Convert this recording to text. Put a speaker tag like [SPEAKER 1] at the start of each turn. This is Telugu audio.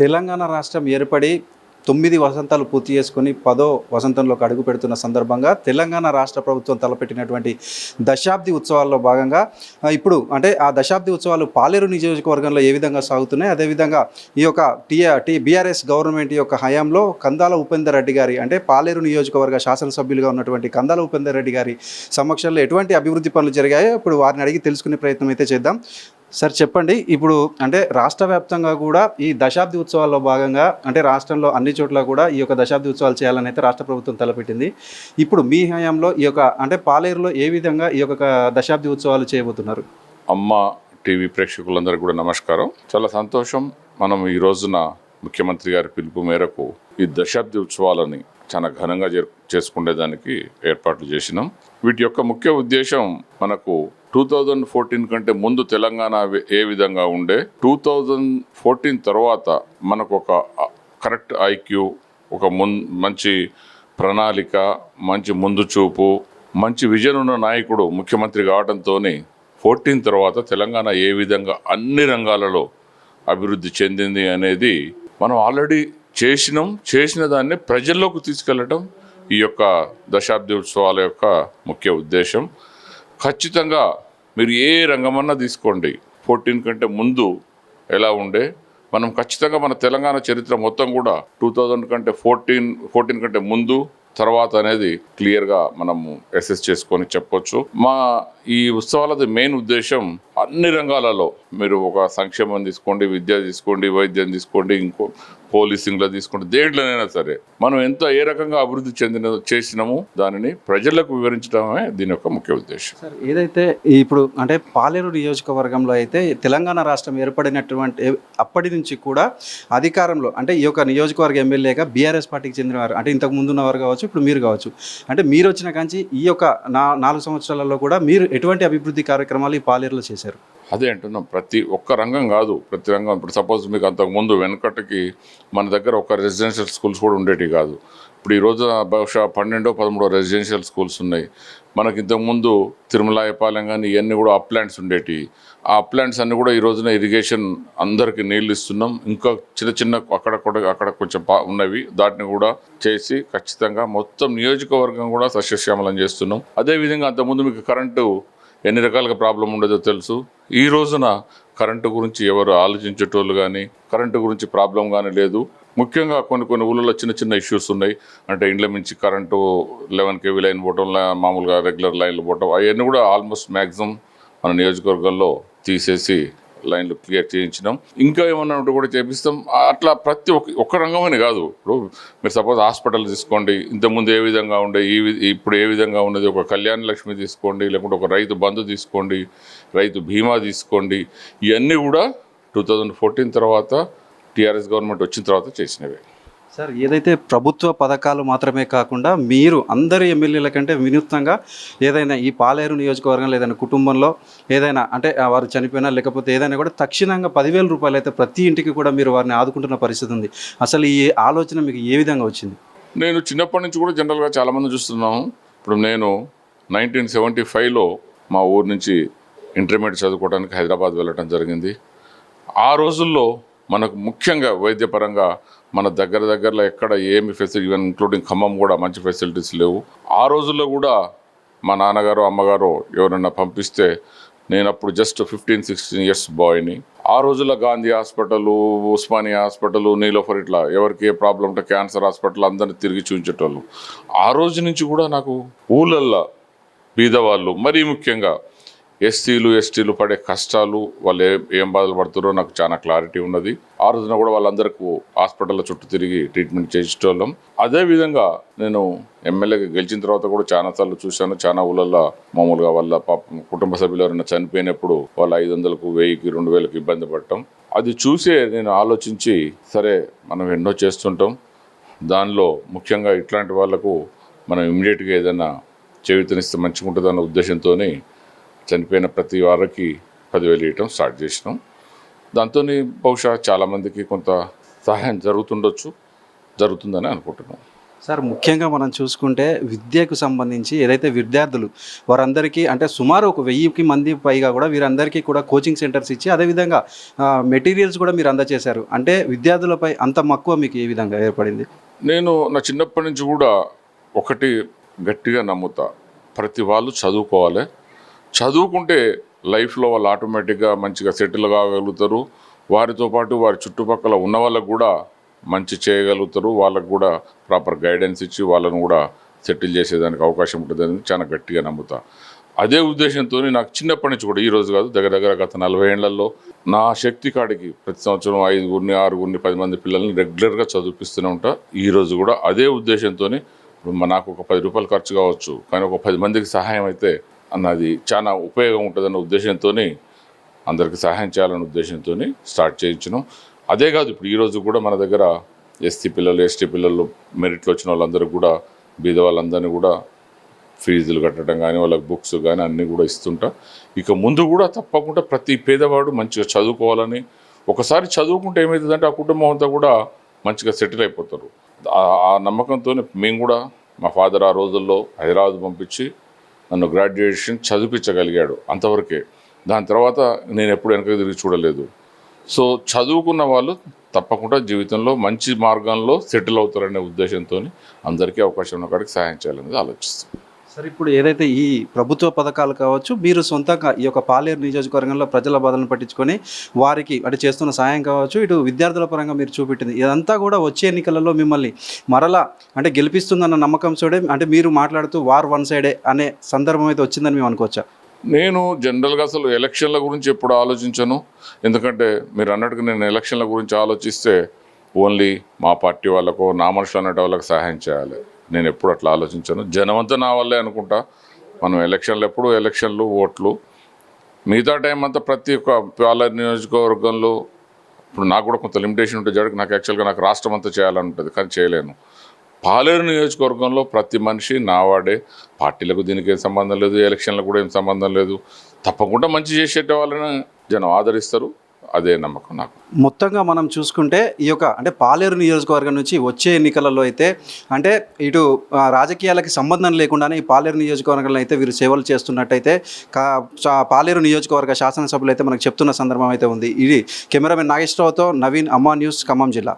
[SPEAKER 1] తెలంగాణ రాష్ట్రం ఏర్పడి 9 వసంతాలు పూర్తి చేసుకొని 10వ వసంతంలోకి అడుగు పెడుతున్న సందర్భంగా తెలంగాణ రాష్ట్ర ప్రభుత్వం తలపెట్టినటువంటి దశాబ్ది ఉత్సవాల్లో భాగంగా ఇప్పుడు అంటే ఆ దశాబ్ది ఉత్సవాలు పాలేరు నియోజకవర్గంలో ఏ విధంగా సాగుతున్నాయి, అదేవిధంగా ఈ యొక్క బీఆర్ఎస్ గవర్నమెంట్ యొక్క హయాంలో కందాల ఉపేందర్ రెడ్డి గారి అంటే పాలేరు నియోజకవర్గ శాసనసభ్యులుగా ఉన్నటువంటి కందాల ఉపేందర్ రెడ్డి గారి సమక్షంలో ఎటువంటి అభివృద్ధి పనులు జరిగాయో ఇప్పుడు వారిని అడిగి తెలుసుకునే ప్రయత్నం అయితే చేద్దాం. సార్ చెప్పండి, ఇప్పుడు అంటే రాష్ట్ర వ్యాప్తంగా కూడా ఈ దశాబ్ది ఉత్సవాల్లో భాగంగా అంటే రాష్ట్రంలో అన్ని చోట్ల కూడా ఈ యొక్క దశాబ్ది ఉత్సవాలు చేయాలని అయితే రాష్ట్ర ప్రభుత్వం తలపెట్టింది. ఇప్పుడు మీ హయాంలో ఈ యొక్క అంటే పాలేరులో ఏ విధంగా ఈ యొక్క దశాబ్ది ఉత్సవాలు చేయబోతున్నారు?
[SPEAKER 2] అమ్మ టీవీ ప్రేక్షకులందరికీ కూడా నమస్కారం. చాలా సంతోషం. మనం ఈ రోజున ముఖ్యమంత్రి గారి పిలుపు మేరకు ఈ దశాబ్ది ఉత్సవాలని చాలా ఘనంగా చేసుకునేదానికి ఏర్పాట్లు చేసినాం. వీటి యొక్క ముఖ్య ఉద్దేశం మనకు 2014 కంటే ముందు తెలంగాణ ఏ విధంగా ఉండే, 2014 తర్వాత మనకు ఒక కరెక్ట్ ఐక్యూ, ఒక మంచి ప్రణాళిక, మంచి ముందు చూపు, మంచి విజన్ ఉన్న నాయకుడు ముఖ్యమంత్రి కావడంతో 14 తర్వాత తెలంగాణ ఏ విధంగా అన్ని రంగాలలో అభివృద్ధి చెందింది అనేది మనం ఆల్రెడీ చేసిన దాన్ని ప్రజల్లోకి తీసుకెళ్ళటం ఈ యొక్క దశాబ్ది ఉత్సవాల యొక్క ముఖ్య ఉద్దేశం. ఖచ్చితంగా మీరు ఏ రంగమన్నా తీసుకోండి, 14 కంటే ముందు ఎలా ఉండే మనం ఖచ్చితంగా మన తెలంగాణ చరిత్ర మొత్తం కూడా 2000 కంటే 14 కంటే ముందు తర్వాత అనేది క్లియర్గా మనము అసెస్ చేసుకొని చెప్పొచ్చు. మా ఈ ఉత్సవాలది మెయిన్ ఉద్దేశం అన్ని రంగాలలో మీరు ఒక సంక్షేమం తీసుకోండి, విద్య తీసుకోండి, వైద్యం తీసుకోండి, ఇంకో పోలీసింగ్లో తీసుకోండి, దేంట్లోనైనా సరే మనం ఏ రకంగా అభివృద్ధి చేసినామో దానిని ప్రజలకు వివరించడమే దీని యొక్క ముఖ్య ఉద్దేశం.
[SPEAKER 1] సార్, ఏదైతే ఇప్పుడు అంటే పాలేరు నియోజకవర్గంలో అయితే తెలంగాణ రాష్ట్రం ఏర్పడినటువంటి అప్పటి నుంచి కూడా అధికారంలో అంటే ఈ యొక్క నియోజకవర్గ ఎమ్మెల్యేగా బీఆర్ఎస్ పార్టీకి చెందినవారు అంటే ఇంతకు ముందు ఉన్నవారు కావచ్చు, ఇప్పుడు మీరు కావచ్చు, అంటే మీరు వచ్చిన కాంచి ఈ యొక్క 4 సంవత్సరాలలో కూడా మీరు ఎటువంటి అభివృద్ధి కార్యక్రమాలు ఈ పాలేరులో చేశారు?
[SPEAKER 2] అదే అంటున్నాం, ప్రతి ఒక్క రంగం కాదు, ప్రతి రంగం. ఇప్పుడు సపోజ్ మీకు అంతకుముందు వెనకటికి మన దగ్గర ఒక రెసిడెన్షియల్ స్కూల్స్ కూడా ఉండేవి కాదు. ఇప్పుడు ఈ రోజున బహుశా 12-13 రెసిడెన్షియల్ స్కూల్స్ ఉన్నాయి. మనకి ఇంతకుముందు తిరుమలాయపాలెం కానీ ఇవన్నీ కూడా అప్లాంట్స్ ఉండేవి. ఆ అప్లాంట్స్ అన్నీ కూడా ఈ రోజున ఇరిగేషన్ అందరికీ నీళ్ళు ఇస్తున్నాం. ఇంకా చిన్న అక్కడ కొంచెం ఉన్నవి, దాటిని కూడా చేసి ఖచ్చితంగా మొత్తం నియోజకవర్గం కూడా సస్యశ్యామలం చేస్తున్నాం. అదేవిధంగా అంతకుముందు మీకు కరెంటు ఎన్ని రకాలుగా ప్రాబ్లం ఉండేదో తెలుసు. ఈ రోజున కరెంటు గురించి ఎవరు ఆలోచించేటోళ్ళు కానీ కరెంటు గురించి ప్రాబ్లం కానీ లేదు. ముఖ్యంగా కొన్ని ఊళ్ళలో చిన్న ఇష్యూస్ ఉన్నాయి. అంటే ఇండ్ల మించి కరెంటు 11 kV లైన్ పోవటం, మామూలుగా రెగ్యులర్ లైన్లు పోవటం, అవన్నీ కూడా ఆల్మోస్ట్ మ్యాక్సిమం మన నియోజకవర్గంలో తీసేసి లైన్లు క్లియర్ చేయించినాం. ఇంకా ఏమన్నా ఉంటే కూడా చేపిస్తాం. అట్లా ప్రతి ఒక్క రంగమని కాదు. ఇప్పుడు మీరు సపోజ్ హాస్పిటల్ తీసుకోండి, ఇంతకుముందు ఏ విధంగా ఉండే, ఇప్పుడు ఏ విధంగా ఉన్నది, ఒక కళ్యాణ లక్ష్మి తీసుకోండి, లేకుంటే ఒక రైతు బంధు తీసుకోండి, రైతు బీమా తీసుకోండి, ఇవన్నీ కూడా 2014 తర్వాత టీఆర్ఎస్ గవర్నమెంట్ వచ్చిన తర్వాత చేసినవే.
[SPEAKER 1] సార్, ఏదైతే ప్రభుత్వ పథకాలు మాత్రమే కాకుండా మీరు అందరి ఎమ్మెల్యేల కంటే వినూత్నంగా ఏదైనా ఈ పాలేరు నియోజకవర్గంలో ఏదైనా కుటుంబంలో ఏదైనా అంటే వారు చనిపోయినా లేకపోతే ఏదైనా కూడా తక్షణంగా 10,000 రూపాయలు అయితే ప్రతి ఇంటికి కూడా మీరు వారిని ఆదుకుంటున్న పరిస్థితి ఉంది. అసలు ఈ ఆలోచన మీకు ఏ విధంగా వచ్చింది?
[SPEAKER 2] నేను చిన్నప్పటి నుంచి కూడా జనరల్గా చాలామంది చూస్తున్నాము. ఇప్పుడు నేను 1975లో మా ఊరు నుంచి ఇంటర్మీడియట్ చదువుకోవడానికి హైదరాబాద్ వెళ్ళడం జరిగింది. ఆ రోజుల్లో మనకు ముఖ్యంగా వైద్యపరంగా మన దగ్గరలో ఎక్కడ ఏమి ఫెసిలిటీ, ఈవెన్ ఇంక్లూడింగ్ ఖమ్మం కూడా మంచి ఫెసిలిటీస్ లేవు. ఆ రోజుల్లో కూడా మా నాన్నగారు అమ్మగారు ఎవరైనా పంపిస్తే, నేను అప్పుడు జస్ట్ 15-16 ఇయర్స్ బాయ్ని. ఆ రోజుల్లో గాంధీ హాస్పిటల్, ఉస్మానియా హాస్పిటల్, నీలోఫర్, ఇట్లా ఎవరికి ఏ ప్రాబ్లం ఉంటే క్యాన్సర్ హాస్పిటల్ అందరినీ తిరిగి చూపించేటోళ్ళు. ఆ రోజు నుంచి కూడా నాకు ఊళ్ళల్లో బీదవాళ్ళు, మరీ ముఖ్యంగా ఎస్టీలు పడే కష్టాలు, వాళ్ళు ఏం బాధలు పడుతున్నారో నాకు చాలా క్లారిటీ ఉన్నది. ఆ రోజున కూడా వాళ్ళందరికీ హాస్పిటల్లో చుట్టూ తిరిగి ట్రీట్మెంట్ చేసేటోళ్ళం. అదేవిధంగా నేను ఎమ్మెల్యేగా గెలిచిన తర్వాత కూడా చాలాసార్లు చూశాను. చాలా ఊళ్ళల్లో మామూలుగా వాళ్ళ కుటుంబ సభ్యులు ఎవరైనా చనిపోయినప్పుడు వాళ్ళు 500కు, 1000కి, 2000కి ఇబ్బంది పడటం. అది చూసే నేను ఆలోచించి, సరే మనం ఎన్నో చేస్తుంటాం, దానిలో ముఖ్యంగా ఇట్లాంటి వాళ్లకు మనం ఇమ్మీడియట్గా ఏదైనా చేయూతనిస్తే మంచిగా ఉంటుందన్న ఉద్దేశంతో చనిపోయిన ప్రతి వారికి 10,000 ఇవ్వటం స్టార్ట్ చేసినాం. దాంతో బహుశా చాలామందికి కొంత సహాయం జరుగుతుందని అనుకుంటున్నాం.
[SPEAKER 1] సార్ ముఖ్యంగా మనం చూసుకుంటే విద్యకు సంబంధించి ఏదైతే విద్యార్థులు వారందరికీ అంటే సుమారు ఒక 1000 మంది పైగా కూడా వీరందరికీ కూడా కోచింగ్ సెంటర్స్ ఇచ్చి అదేవిధంగా మెటీరియల్స్ కూడా మీరు అందజేశారు. అంటే విద్యార్థులపై అంత మక్కువ మీకు ఏ విధంగా ఏర్పడింది?
[SPEAKER 2] నేను నా చిన్నప్పటి నుంచి కూడా ఒకటి గట్టిగా నమ్ముతా, ప్రతి వాళ్ళు చదువుకోవాలి. చదువుకుంటే లైఫ్లో వాళ్ళు ఆటోమేటిక్గా మంచిగా సెటిల్ కాగలుగుతారు. వారితో పాటు వారి చుట్టుపక్కల ఉన్న వాళ్ళకు కూడా మంచి చేయగలుగుతారు. వాళ్ళకు కూడా ప్రాపర్ గైడెన్స్ ఇచ్చి వాళ్ళను కూడా సెటిల్ చేసేదానికి అవకాశం ఉంటుందని చాలా గట్టిగా నమ్ముతా. అదే ఉద్దేశంతో నాకు చిన్నప్పటి నుంచి కూడా, ఈ రోజు కాదు, దగ్గర దగ్గర గత 40 ఏళ్లలో నా శక్తి కాడికి ప్రతి సంవత్సరం 5గురిని 6గురిని 10 మంది పిల్లల్ని రెగ్యులర్గా చదివిస్తూనే ఉంటా. ఈరోజు కూడా అదే ఉద్దేశంతో నాకు ఒక 10 రూపాయలు ఖర్చు కావచ్చు, కానీ ఒక 10 మందికి సహాయం అయితే అన్నది చాలా ఉపయోగం ఉంటుందన్న ఉద్దేశంతో అందరికి సహాయం చేయాలనే ఉద్దేశంతో స్టార్ట్ చేయించడం. అదే కాదు, ఇప్పుడు ఈరోజు కూడా మన దగ్గర ఎస్సీ పిల్లలు, ఎస్టీ పిల్లలు, మెరిట్లో వచ్చిన వాళ్ళందరికీ కూడా, బీద వాళ్ళందరినీ కూడా ఫీజులు కట్టడం కానీ, వాళ్ళకి బుక్స్ కానీ అన్నీ కూడా ఇస్తుంటా. ఇక ముందు కూడా తప్పకుండా ప్రతి పేదవాడు మంచిగా చదువుకోవాలని, ఒకసారి చదువుకుంటే ఏమవుతుందంటే ఆ కుటుంబం అంతా కూడా మంచిగా సెటిల్ అయిపోతారు. ఆ నమ్మకంతో మేము కూడా, మా ఫాదర్ ఆ రోజుల్లో హైదరాబాద్ పంపించి నన్ను గ్రాడ్యుయేషన్ చదివించగలిగాడు, అంతవరకే. దాని తర్వాత నేను ఎప్పుడు వెనక తిరిగి చూడలేదు. సో చదువుకున్న వాళ్ళు తప్పకుండా జీవితంలో మంచి మార్గంలో సెటిల్ అవుతారనే ఉద్దేశంతో అందరికీ అవకాశం ఉన్న కాడికి సహాయం చేయాలనేది ఆలోచిస్తాం.
[SPEAKER 1] సరే, ఇప్పుడు ఏదైతే ఈ ప్రభుత్వ పథకాలు కావచ్చు, మీరు సొంతంగా ఈ యొక్క పాలేరు నియోజకవర్గంలో ప్రజల బాధలను పట్టించుకొని వారికి అంటే చేస్తున్న సాయం కావచ్చు, ఇటు విద్యార్థుల పరంగా మీరు చూపెట్టింది ఇదంతా కూడా వచ్చే ఎన్నికలలో మిమ్మల్ని మరలా అంటే గెలిపిస్తుందన్న నమ్మకం చూడే అంటే మీరు మాట్లాడుతూ వార్ వన్ సైడే అనే సందర్భం అయితే వచ్చిందని మేము అనుకోవచ్చా?
[SPEAKER 2] నేను జనరల్గా అసలు ఎలక్షన్ల గురించి ఎప్పుడు ఆలోచించను. ఎందుకంటే మీరు అన్నట్టుగా నేను ఎలక్షన్ల గురించి ఆలోచిస్తే ఓన్లీ మా పార్టీ వాళ్ళకో, నా మనుషులు అన్నట్టు వాళ్ళకి సహాయం చేయాలి. నేను ఎప్పుడు అట్లా ఆలోచించను. జనమంతా నా వల్లే అనుకుంటా. మనం ఎలక్షన్లు ఎప్పుడు ఎలక్షన్లు, ఓట్లు, మిగతా టైం అంతా ప్రతి ఒక్క పాలేరు నియోజకవర్గంలో ఇప్పుడు నాకు కూడా కొంత లిమిటేషన్ ఉంటుంది. జడకు నాకు యాక్చువల్గా నాకు రాష్ట్రం అంతా చేయాలని ఉంటుంది, కానీ చేయలేను. పాలేరు నియోజకవర్గంలో ప్రతి మనిషి నావాడే. పార్టీలకు దీనికి ఏం సంబంధం లేదు, ఎలక్షన్లకు కూడా ఏం సంబంధం లేదు. తప్పకుండా మంచి చేసేట వాళ్ళని జనం ఆదరిస్తారు. అదే నమ్మకం నాకు.
[SPEAKER 1] మొత్తంగా మనం చూసుకుంటే ఈ యొక్క అంటే పాలేరు నియోజకవర్గం నుంచి వచ్చే ఎన్నికలలో అయితే అంటే ఇటు రాజకీయాలకి సంబంధం లేకుండానే ఈ పాలేరు నియోజకవర్గంలో అయితే వీరు సేవలు చేస్తున్నట్టయితే పాలేరు నియోజకవర్గ శాసనసభ్యులు అయితే మనకు చెప్తున్న సందర్భం అయితే ఉంది. ఇది కెమెరామెన్ నాగేశ్వరరావుతో నవీన్, అమ్మా న్యూస్, ఖమ్మం జిల్లా.